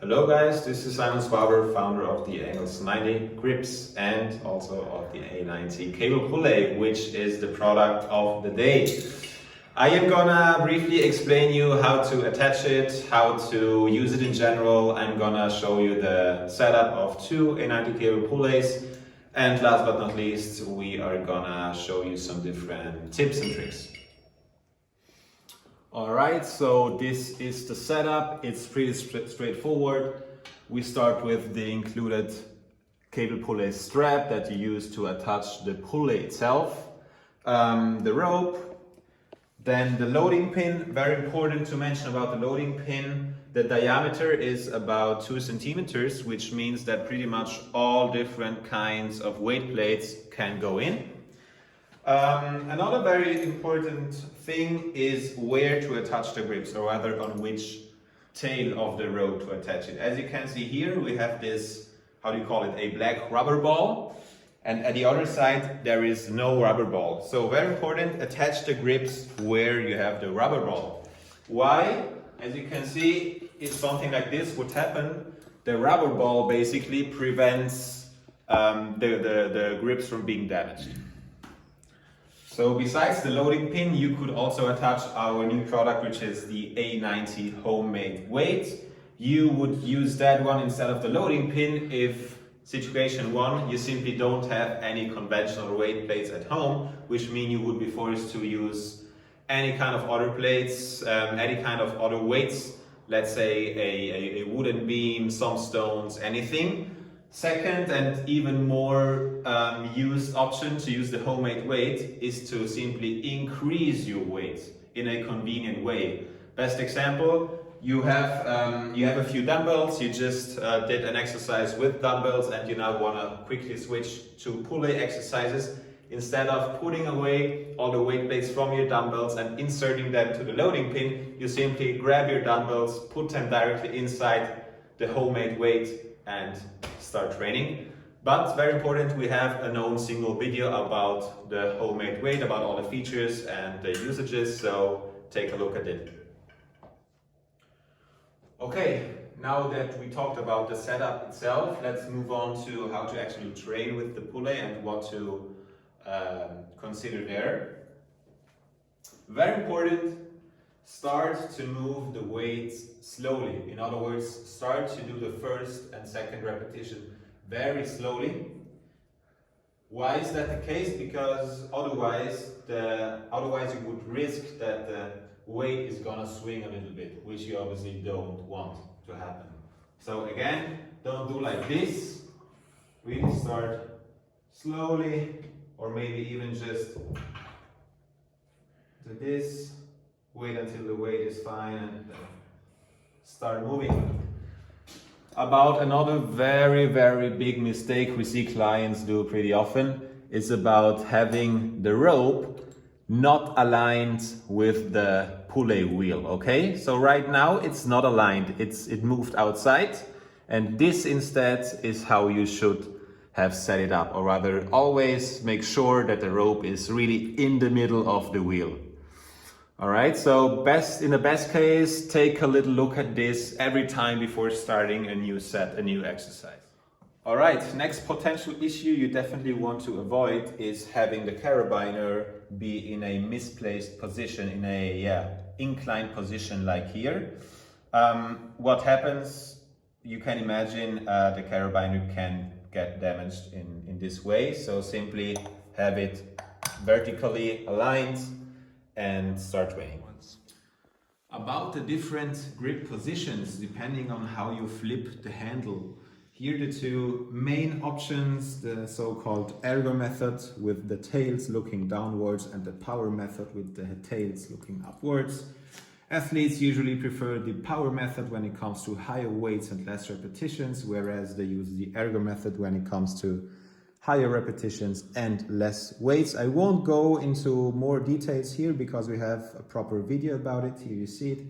Hello guys, this is Simon Swaber, founder of the Engels 90 grips and also of the A90 cable pulley, which is the product of the day. I am gonna briefly explain you how to attach it, how to use it in general. I'm gonna show you the setup of two A90 cable pulleys, and last but not least, we are gonna show you some different tips and tricks. Alright, so this is the setup. It's pretty straightforward. We start with the included cable pulley strap that you use to attach the pulley itself, the rope, then the loading pin. Very important to mention about the loading pin. The diameter is about 2 centimeters, which means that pretty much all different kinds of weight plates can go in. Another very important thing is where to attach the grips, or rather on which tail of the rope to attach it. As you can see here, we have this, how do you call it, a black rubber ball, and at the other side there is no rubber ball. So very important, attach the grips where you have the rubber ball. Why? As you can see, if something like this would happen, the rubber ball basically prevents the grips from being damaged. So besides the loading pin, you could also attach our new product, which is the A90 homemade weight. You would use that one instead of the loading pin if situation one, you simply don't have any conventional weight plates at home, which means you would be forced to use any kind of other plates, any kind of other weights, let's say a wooden beam, some stones, anything. Second, and even more used option to use the homemade weight is to simply increase your weight in a convenient way. Best example, you have a few dumbbells, you just did an exercise with dumbbells and you now want to quickly switch to pulley exercises. Instead of putting away all the weight plates from your dumbbells and inserting them to the loading pin, you simply grab your dumbbells, put them directly inside the homemade weight and start training. But very important, we have a known single video about the homemade weight, about all the features and the usages, so take a look at it. Okay, now that we talked about the setup itself, let's move on to how to actually train with the pulley and what to consider there. Very important, start to move the weights slowly. In other words, start to do the first and second repetition very slowly. Why is that the case? Because otherwise you would risk that the weight is gonna swing a little bit, which you obviously don't want to happen. So again, don't do like this. Really start slowly, or maybe even just do this. Wait until the weight is fine and start moving. About another very big mistake we see clients do pretty often is about having the rope not aligned with the pulley wheel, okay? So right now it's not aligned, it moved outside, and this instead is how you should have set it up, or rather always make sure that the rope is really in the middle of the wheel. Alright, so in the best case, take a little look at this every time before starting a new set, a new exercise. Alright, next potential issue you definitely want to avoid is having the carabiner be in a misplaced position, in a inclined position like here. What happens, you can imagine the carabiner can get damaged in this way, so simply have it vertically aligned and start training. About the different grip positions depending on how you flip the handle. Here the two main options, the so-called ergo method with the tails looking downwards and the power method with the tails looking upwards. Athletes usually prefer the power method when it comes to higher weights and less repetitions, whereas they use the ergo method when it comes to higher repetitions and less weights. I won't go into more details here because we have a proper video about it. Here you see it.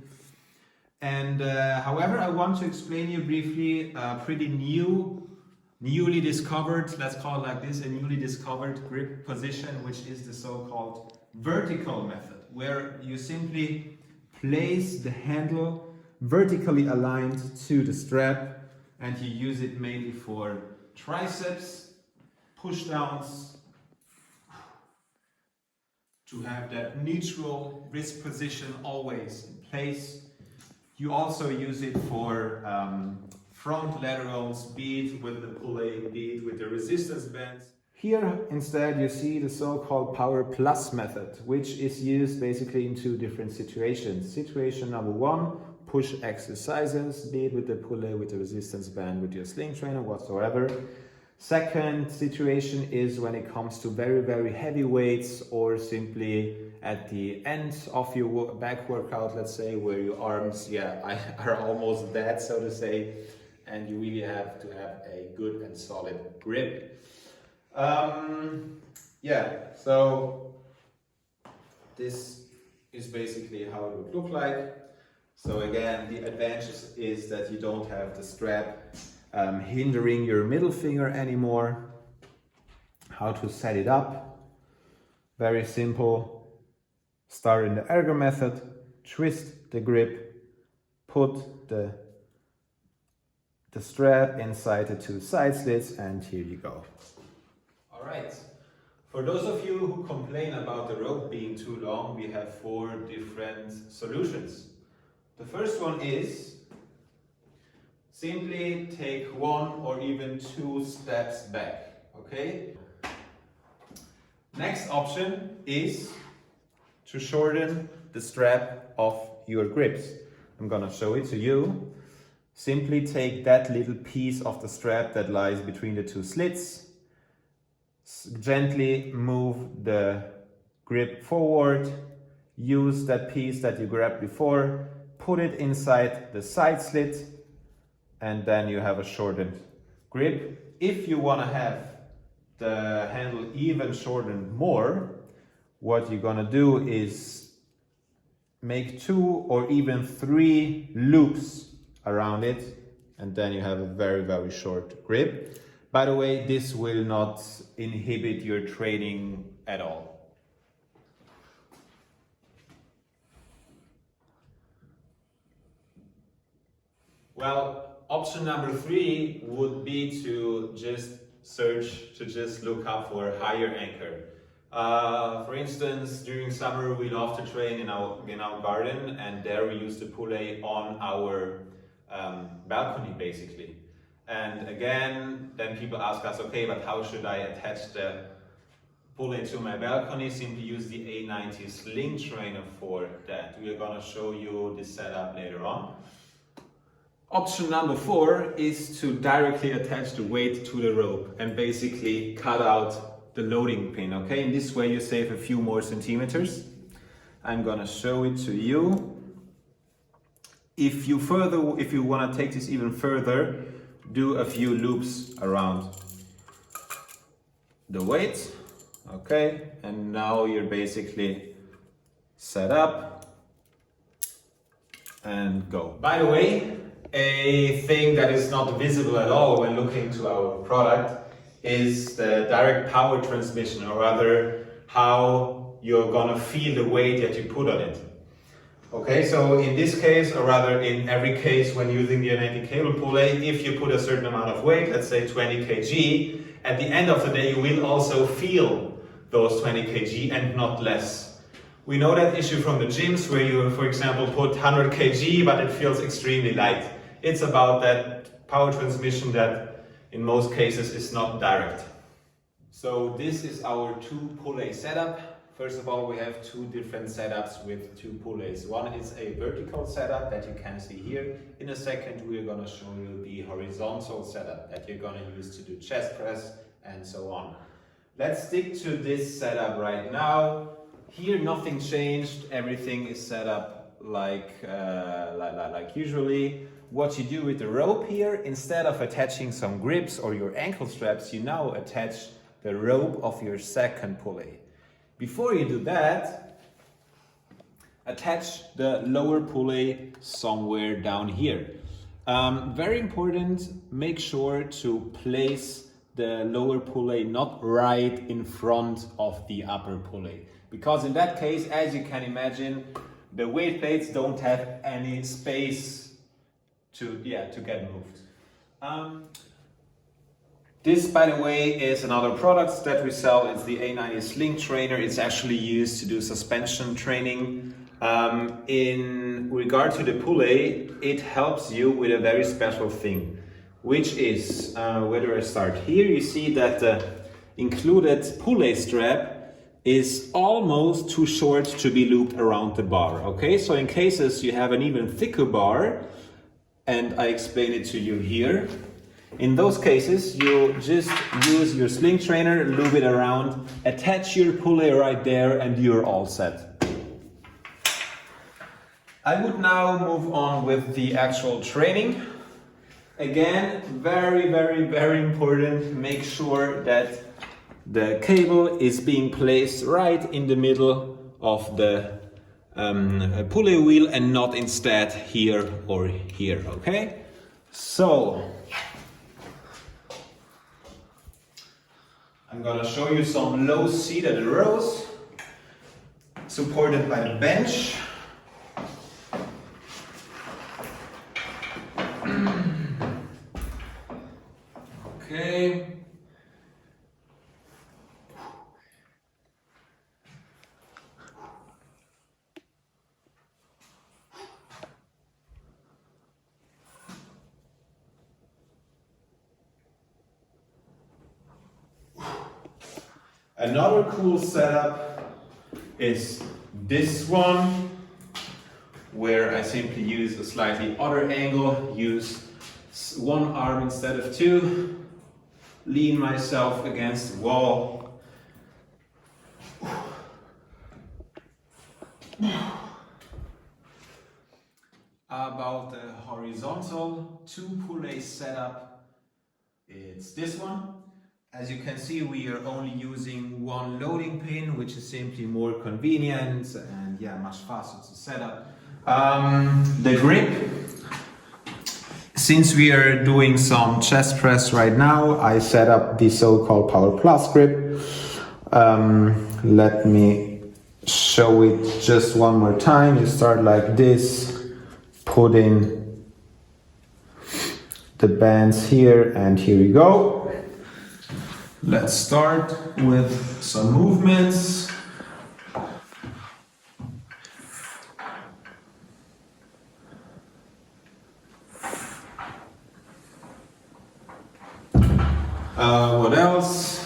And however, I want to explain you briefly a pretty newly discovered, let's call it like this, a newly discovered grip position, which is the so-called vertical method, where you simply place the handle vertically aligned to the strap, and you use it mainly for triceps, push downs, to have that neutral wrist position always in place. You also use it for front laterals, be it with the pulley, be it with the resistance bands. Here instead you see the so-called Power Plus method, which is used basically in two different situations. Situation number one, push exercises, be it with the pulley, with the resistance band, with your sling trainer, whatsoever. Second situation is when it comes to very, very heavy weights, or simply at the end of your back workout, let's say, where your arms are almost dead, so to say, and you really have to have a good and solid grip. So this is basically how it would look like. So again, the advantage is that you don't have the strap hindering your middle finger anymore. How to set it up? Very simple. Start in the ergo method, twist the grip, put the strap inside the two side slits, and here you go. All right. For those of you who complain about the rope being too long, we have 4 different solutions. The first one is simply take 1 or even 2 steps back, okay? Next option is to shorten the strap of your grips. I'm gonna show it to you. Simply take that little piece of the strap that lies between the 2 slits, gently move the grip forward, use that piece that you grabbed before, put it inside the side slit, and then you have a shortened grip. If you want to have the handle even shortened more, what you're gonna do is make 2 or even 3 loops around it, and then you have a very, very short grip. By the way, this will not inhibit your training at all. Well, option number 3 would be to just look up for a higher anchor. For instance, during summer we love to train in our garden, and there we use the pulley on our balcony basically. And again, then people ask us, okay, but how should I attach the pulley to my balcony? Simply use the A90 sling trainer for that. We are gonna show you the setup later on. Option number 4 is to directly attach the weight to the rope and basically cut out the loading pin, okay? In this way you save a few more centimeters. I'm gonna show it to you. If you wanna take this even further, do a few loops around the weight, okay? And now you're basically set up and go. By the way, a thing that is not visible at all when looking to our product is the direct power transmission, or rather how you're gonna feel the weight that you put on it. Okay, so in this case, or rather in every case when using the A90 cable pulley, if you put a certain amount of weight, let's say 20 kg, at the end of the day you will also feel those 20 kg and not less. We know that issue from the gyms where you, for example, put 100 kg but it feels extremely light. It's about that power transmission that in most cases is not direct. So this is our 2 pulley setup. First of all, we have 2 different setups with 2 pulleys. One is a vertical setup that you can see here. In a second, we're gonna show you the horizontal setup that you're gonna use to do chest press and so on. Let's stick to this setup right now. Here, nothing changed. Everything is set up like usually. What you do with the rope here, instead of attaching some grips or your ankle straps, you now attach the rope of your second pulley. Before you do that, attach the lower pulley somewhere down here. Very important, make sure to place the lower pulley not right in front of the upper pulley. Because in that case, as you can imagine, the weight plates don't have any space to get moved. This, by the way, is another product that we sell. It's the A90 Sling Trainer. It's actually used to do suspension training. In regard to the pulley, it helps you with a very special thing, which is, where do I start? Here you see that the included pulley strap is almost too short to be looped around the bar. Okay, so in cases you have an even thicker bar, and I explain it to you here, in those cases you just use your sling trainer, loop it around, attach your pulley right there, and you're all set. I would now move on with the actual training. Again, very, very, very important, make sure that the cable is being placed right in the middle of the pulley wheel and not instead here or here, okay? So, I'm gonna show you some low seated rows supported by the bench. Okay. Another cool setup is this one, where I simply use a slightly other angle, use one arm instead of two, lean myself against the wall. About the horizontal two pulley setup, it's this one. As you can see, we are only using one loading pin, which is simply more convenient and much faster to set up. The grip, since we are doing some chest press right now, I set up the so-called Power Plus grip. Let me show it just one more time. You start like this, put in the bands here, and here we go. Let's start with some movements. What else?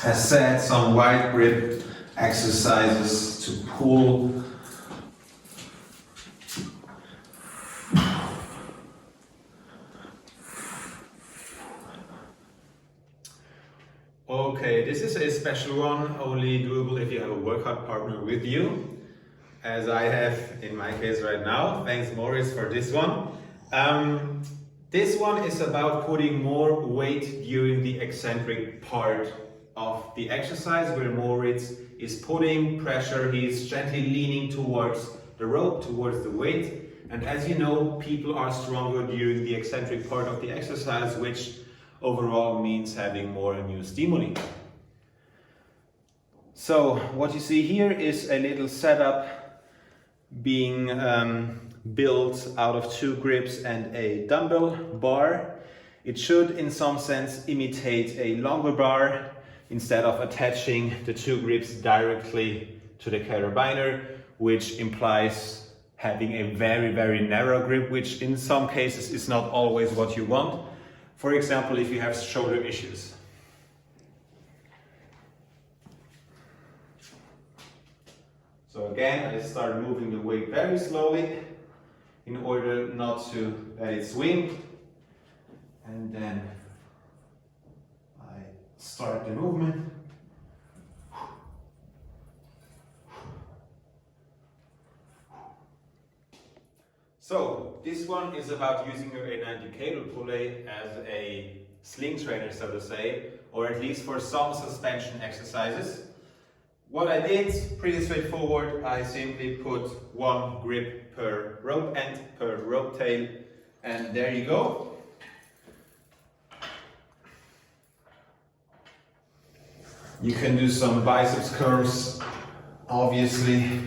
As said, some wide grip exercises to pull. Okay, this is a special one, only doable if you have a workout partner with you, as I have in my case right now. Thanks Moritz for this one. This one is about putting more weight during the eccentric part of the exercise, where Moritz is putting pressure, he's gently leaning towards the rope, towards the weight. And as you know, people are stronger during the eccentric part of the exercise, which overall means having more new stimuli. So what you see here is a little setup being built out of two grips and a dumbbell bar. It should in some sense imitate a longer bar instead of attaching the two grips directly to the carabiner, which implies having a very, very narrow grip, which in some cases is not always what you want. For example, if you have shoulder issues. So again, I start moving the weight very slowly in order not to let it swing. And then I start the movement. So this one is about using your A90 cable pulley as a sling trainer, so to say, or at least for some suspension exercises. What I did, pretty straightforward, I simply put one grip per rope end, per rope tail, and there you go. You can do some biceps curls, obviously.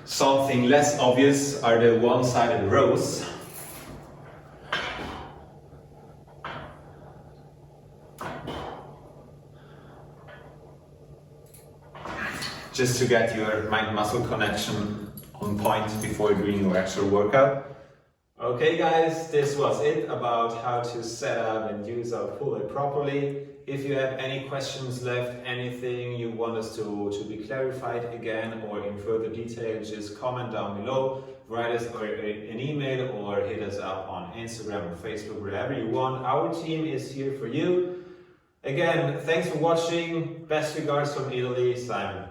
Something less obvious are the one-sided rows. Just to get your mind-muscle connection on point before doing your actual workout. Okay guys, this was it about how to set up and use our pull-leg properly. If you have any questions left, anything you want us to be clarified again or in further detail, just comment down below, write us an email or hit us up on Instagram or Facebook, wherever you want. Our team is here for you. Again, thanks for watching. Best regards from Italy, Simon.